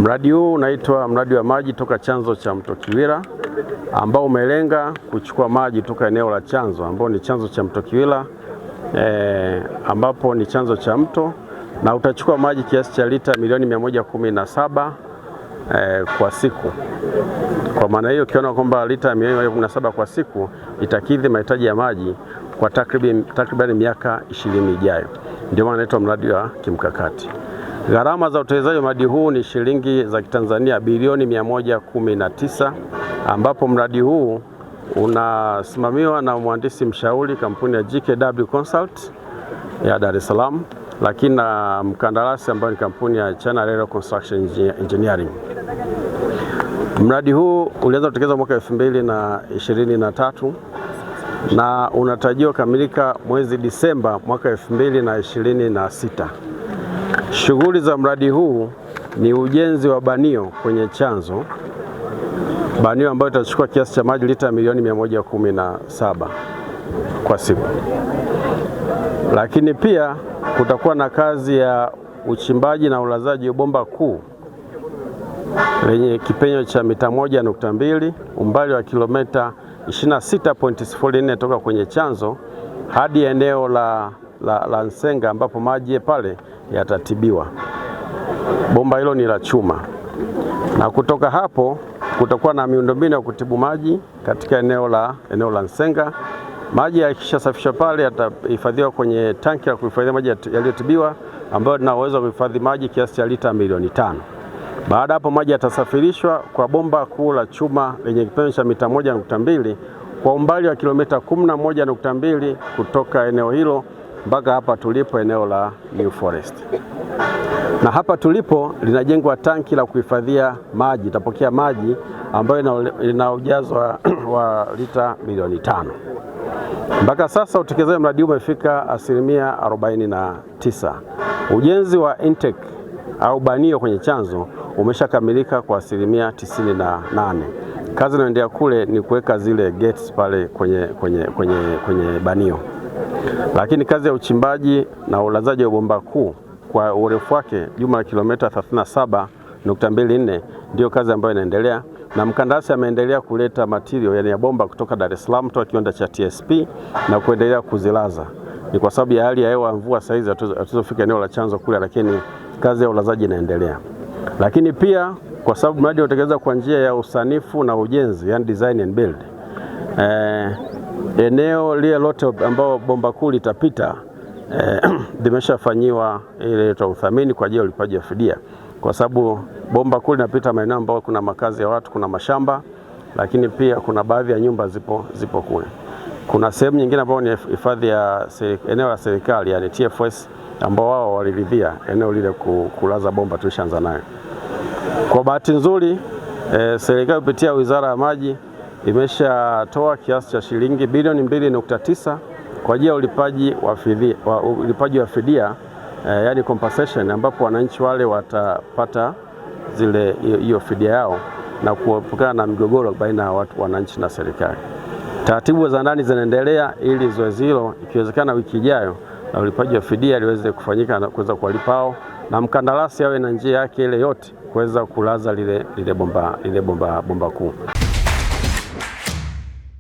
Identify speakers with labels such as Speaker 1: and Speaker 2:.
Speaker 1: Mradi huu unaitwa mradi wa maji toka chanzo cha mto Kiwira, ambao umelenga kuchukua maji toka eneo la chanzo ambao ni chanzo cha mto Kiwira, ambapo ni chanzo cha mto, na utachukua maji kiasi cha lita milioni 117 kwa siku. Kwa maana hiyo ukiona kwamba lita milioni 117 kwa siku itakidhi mahitaji ya maji kwa takriban miaka 20 ijayo. Ndio maana inaitwa mradi wa kimkakati. Gharama za utekelezaji wa mradi huu ni shilingi za Kitanzania bilioni 119, ambapo mradi huu unasimamiwa na mhandisi mshauri kampuni ya GKW Consult ya Dar es Salaam, lakini na mkandarasi ambayo ni kampuni ya China Railway Construction Engineering. Mradi huu ulianza kutekelezwa mwaka 2023 na unatarajiwa kukamilika mwezi Disemba mwaka 2026. Shughuli za mradi huu ni ujenzi wa banio kwenye chanzo, banio ambayo itachukua kiasi cha maji lita milioni 117 kwa siku. Lakini pia kutakuwa na kazi ya uchimbaji na ulazaji wa bomba kuu lenye kipenyo cha mita 1.2, umbali wa kilomita 26.04 toka kwenye chanzo hadi eneo la Nsenga ambapo maji pale yatatibiwa. Bomba hilo ni la chuma, na kutoka hapo kutakuwa na miundombinu ya kutibu maji katika eneo la Nsenga. Maji yakishasafishwa pale yatahifadhiwa kwenye tanki la kuhifadhia maji yaliyotibiwa ambayo lina uwezo wa kuhifadhi maji kiasi cha lita milioni 5. Baada hapo maji yatasafirishwa kwa bomba kuu la chuma lenye kipenyo cha mita 1.2 kwa umbali wa kilomita 11.2 kutoka eneo hilo mpaka hapa tulipo eneo la New Forest. Na hapa tulipo linajengwa tanki la kuhifadhia maji, itapokea maji ambayo ina ujazo wa lita milioni 5. Mpaka sasa utekelezaji mradi huu umefika 49%. Ujenzi wa intake au banio kwenye chanzo umeshakamilika kwa 98%. Kazi inayoendelea kule ni kuweka zile gates pale kwenye banio. Lakini kazi ya uchimbaji na ulazaji wa bomba kuu kwa urefu wake jumla ya kilomita 37.24 ndio kazi ambayo inaendelea, na mkandarasi ameendelea kuleta material yani ya bomba kutoka Dar es Salaam toka kiwanda cha TSP na kuendelea kuzilaza. Ni kwa sababu ya hali ya hewa, mvua saizi hatuzofika eneo la chanzo kule, lakini kazi ya ulazaji inaendelea. Lakini pia kwa sababu mradi unatekelezwa kwa njia ya usanifu na ujenzi, yani design and build, eneo lile lote ambao bomba kuu litapita limeshafanyiwa ile uthamini kwa ajili ya ulipaji wa fidia, kwa sababu bomba kuu linapita maeneo ambayo kuna makazi ya watu, kuna mashamba, lakini pia kuna baadhi ya nyumba zipo kule. Kuna sehemu nyingine ambayo ni hifadhi ya eneo la serikali yani TFS, ambao wao waliridhia eneo lile kulaza bomba, tulishaanza nayo. Kwa bahati nzuri serikali kupitia Wizara ya Maji imeshatoa kiasi cha shilingi bilioni 2.9 kwa ajili ya ulipaji wa fidia yani compensation, ambapo wananchi wale watapata hiyo fidia yao na kuepukana na migogoro baina ya wananchi na serikali. Taratibu za ndani zinaendelea ili zoezi hilo ikiwezekana wiki ijayo na ulipaji wa fidia liweze kufanyika na kuweza kuwalipa hao, na mkandarasi awe na njia yake ile yote kuweza kulaza lile bomba kuu.